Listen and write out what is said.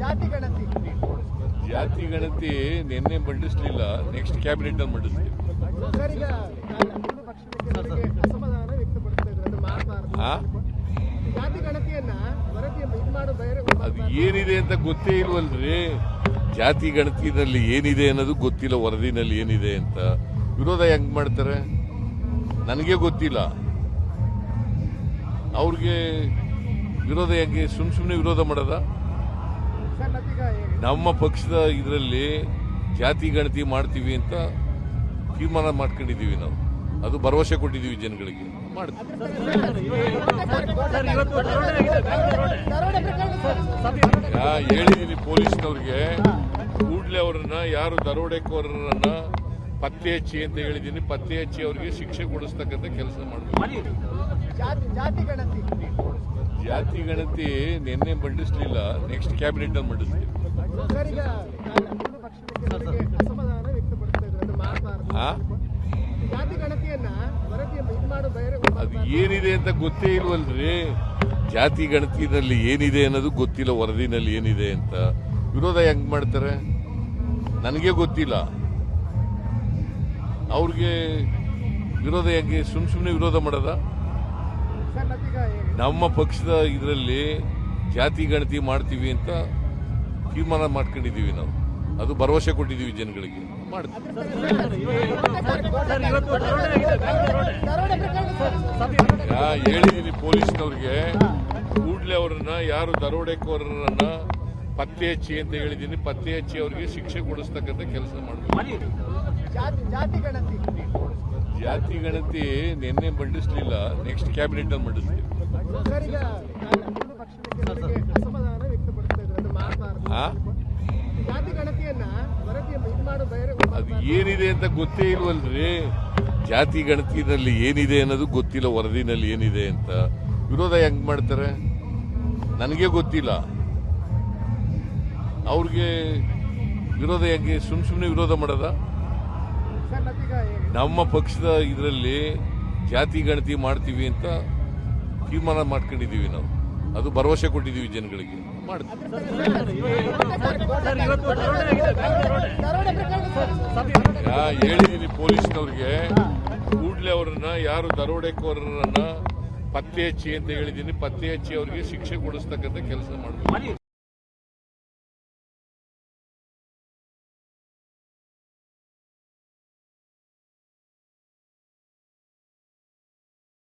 ಜಾತಿ ಗಣತಿ ಜಾತಿ ಗಣತಿ ನಿನ್ನೆ ಮಂಡಿಸಲಿಲ್ಲ, ನೆಕ್ಸ್ಟ್ ಕ್ಯಾಬಿನೆಟ್ ಅಲ್ಲಿ ಮಂಡಿಸ್ತೀವಿ. ಸರ್, ಈಗ ಒಂದು ಪಕ್ಷದ ಕೆಲವರಿಗೆ ಅಸಮಾಧಾನ ವ್ಯಕ್ತಪಡಿಸ್ತಾ ಇದ್ದಾರೆ, ಅದು ಮಾಡಬಾರದು. ಜಾತಿ ಗಣತಿಯನ್ನ ವರದಿ ಇದು ಮಾಡೋ ಬೇರೆ ಅದು ಏನಿದೆ ಅಂತ ಗೊತ್ತೇ ಇಲ್ವಲ್ರಿ. ಜಾತಿ ಗಣತಿನಲ್ಲಿ ಏನಿದೆ ಅನ್ನೋದು ಗೊತ್ತಿಲ್ಲ, ವರದಿನಲ್ಲಿ ಏನಿದೆ ಅಂತ. ವಿರೋಧ ಹೆಂಗ್ ಮಾಡ್ತಾರೆ ನನಗೆ ಗೊತ್ತಿಲ್ಲ. ಅವ್ರಿಗೆ ವಿರೋಧ ಹೆಂಗೆ ಸುಮ್ಮನೆ ವಿರೋಧ ಮಾಡೋದ? ಸರ್, ಮತ್ತೀಗ ನಮ್ಮ ಪಕ್ಷದ ಇದರಲ್ಲಿ ಜಾತಿ ಗಣತಿ ಮಾಡ್ತೀವಿ ಅಂತ ತೀರ್ಮಾನ ಮಾಡ್ಕೊಂಡಿದೀವಿ ನಾವು. ಅದು ಭರವಸೆ ಕೊಟ್ಟಿದ್ದೀವಿ ಜನಗಳಿಗೆ, ಮಾಡ್ತೀವಿ. ಹೇಳಿದೀನಿ ಪೊಲೀಸ್ನವ್ರಿಗೆ, ಕೂಡಲೇ ಅವರನ್ನ ಯಾರು ದರೋಡೆಕೋರರನ್ನ ಪತ್ತೆ ಹಚ್ಚಿ ಅಂತ ಹೇಳಿದೀನಿ. ಪತ್ತೆ ಹಚ್ಚಿ ಅವರಿಗೆ ಶಿಕ್ಷೆ ಕೊಡಿಸ್ತಕ್ಕಂಥ ಕೆಲಸ ಮಾಡಬೇಕು. ಜಾತಿ ಗಣತಿ ನಿನ್ನೆ ಮಂಡಿಸಲಿಲ್ಲ, ನೆಕ್ಸ್ಟ್ ಕ್ಯಾಬಿನೆಟ್ ಅಲ್ಲಿ ಮಂಡಿಸ್ತೀವಿ. ಸರ್, ಈಗ ಒಂದು ಪಕ್ಷದ ಕೆಲವರಿಗೆ ಅಸಮಾಧಾನ ವ್ಯಕ್ತಪಡಿಸ್ತಾ ಇದ್ದಾರೆ, ಅದು ಮಾಡಬಾರದು. ಜಾತಿ ಗಣತಿಯನ್ನ ವರದಿ ಇದು ಮಾಡೋ ಬೇರೆ ಅದು ಏನಿದೆ ಅಂತ ಗೊತ್ತೇ ಇಲ್ವಲ್ರಿ. ಜಾತಿ ಗಣತಿನಲ್ಲಿ ಏನಿದೆ ಅನ್ನೋದು ಗೊತ್ತಿಲ್ಲ, ವರದಿನಲ್ಲಿ ಏನಿದೆ ಅಂತ. ವಿರೋಧ ಹೆಂಗ್ ಮಾಡ್ತಾರೆ ನನಗೆ ಗೊತ್ತಿಲ್ಲ. ಅವ್ರಿಗೆ ವಿರೋಧ ಹೆಂಗೆ ಸುಮ್ಮನೆ ವಿರೋಧ ಮಾಡೋದ? ಸರ್, ಮತ್ತೀಗ ನಮ್ಮ ಪಕ್ಷದ ಇದರಲ್ಲಿ ಜಾತಿ ಗಣತಿ ಮಾಡ್ತೀವಿ ಅಂತ ತೀರ್ಮಾನ ಮಾಡ್ಕೊಂಡಿದ್ದೀವಿ ನಾವು. ಅದು ಭರವಸೆ ಕೊಟ್ಟಿದ್ದೀವಿ ಜನಗಳಿಗೆ, ಮಾಡ್ತೀವಿ. ಹೇಳಿದೀನಿ ಪೊಲೀಸ್ನವ್ರಿಗೆ, ಕೂಡಲೇ ಅವರನ್ನ ಯಾರು ದರೋಡೆಕೋರರನ್ನ ಪತ್ತೆ ಹಚ್ಚಿ ಅಂತ ಹೇಳಿದೀನಿ. ಪತ್ತೆ ಹಚ್ಚಿ ಅವರಿಗೆ ಶಿಕ್ಷೆ ಕೊಡಿಸ್ತಕ್ಕಂಥ ಕೆಲಸ ಮಾಡಬೇಕು. ಜಾತಿ ಗಣತಿ ನಿನ್ನೆ ಮಂಡಿಸಲಿಲ್ಲ, ನೆಕ್ಸ್ಟ್ ಕ್ಯಾಬಿನೆಟ್ ಅಲ್ಲಿ ಮಂಡಿಸ್ತೀವಿ. ಸರ್, ಈಗ ಒಂದು ಪಕ್ಷದ ಕೆಲವರಿಗೆ ಅಸಮಾಧಾನ ವ್ಯಕ್ತಪಡಿಸ್ತಾ ಇದ್ದಾರೆ, ಅದು ಮಾಡಬಾರದು. ಜಾತಿ ಗಣತಿಯನ್ನ ವರದಿ ಇದು ಮಾಡೋ ಬೇರೆ ಅದು ಏನಿದೆ ಅಂತ ಗೊತ್ತೇ ಇಲ್ವಲ್ರಿ. ಜಾತಿ ಗಣತಿನಲ್ಲಿ ಏನಿದೆ ಅನ್ನೋದು ಗೊತ್ತಿಲ್ಲ, ವರದಿನಲ್ಲಿ ಏನಿದೆ ಅಂತ. ವಿರೋಧ ಹೆಂಗ್ ಮಾಡ್ತಾರೆ ನನಗೆ ಗೊತ್ತಿಲ್ಲ. ಅವ್ರಿಗೆ ವಿರೋಧ ಹೆಂಗೆ ಸುಮ್ಮನೆ ವಿರೋಧ ಮಾಡೋದ? ಸರ್, ಮತ್ತೀಗ ನಮ್ಮ ಪಕ್ಷದ ಇದರಲ್ಲಿ ಜಾತಿ ಗಣತಿ ಮಾಡ್ತೀವಿ ಅಂತ ತೀರ್ಮಾನ ಮಾಡ್ಕೊಂಡಿದ್ದೀವಿ ನಾವು. ಅದು ಭರವಸೆ ಕೊಟ್ಟಿದ್ದೀವಿ ಜನಗಳಿಗೆ, ಮಾಡ್ತೀವಿ. ಹೇಳಿದೀನಿ ಪೊಲೀಸ್ನವ್ರಿಗೆ, ಕೂಡಲೇ ಅವರನ್ನ ಯಾರು ದರೋಡೆಕೋರರನ್ನ ಪತ್ತೆ ಹಚ್ಚಿ ಅಂತ ಹೇಳಿದೀನಿ. ಪತ್ತೆ ಹಚ್ಚಿ ಅವರಿಗೆ ಶಿಕ್ಷೆ ಕೊಡಿಸ್ತಕ್ಕಂಥ ಕೆಲಸ ಮಾಡಬೇಕು.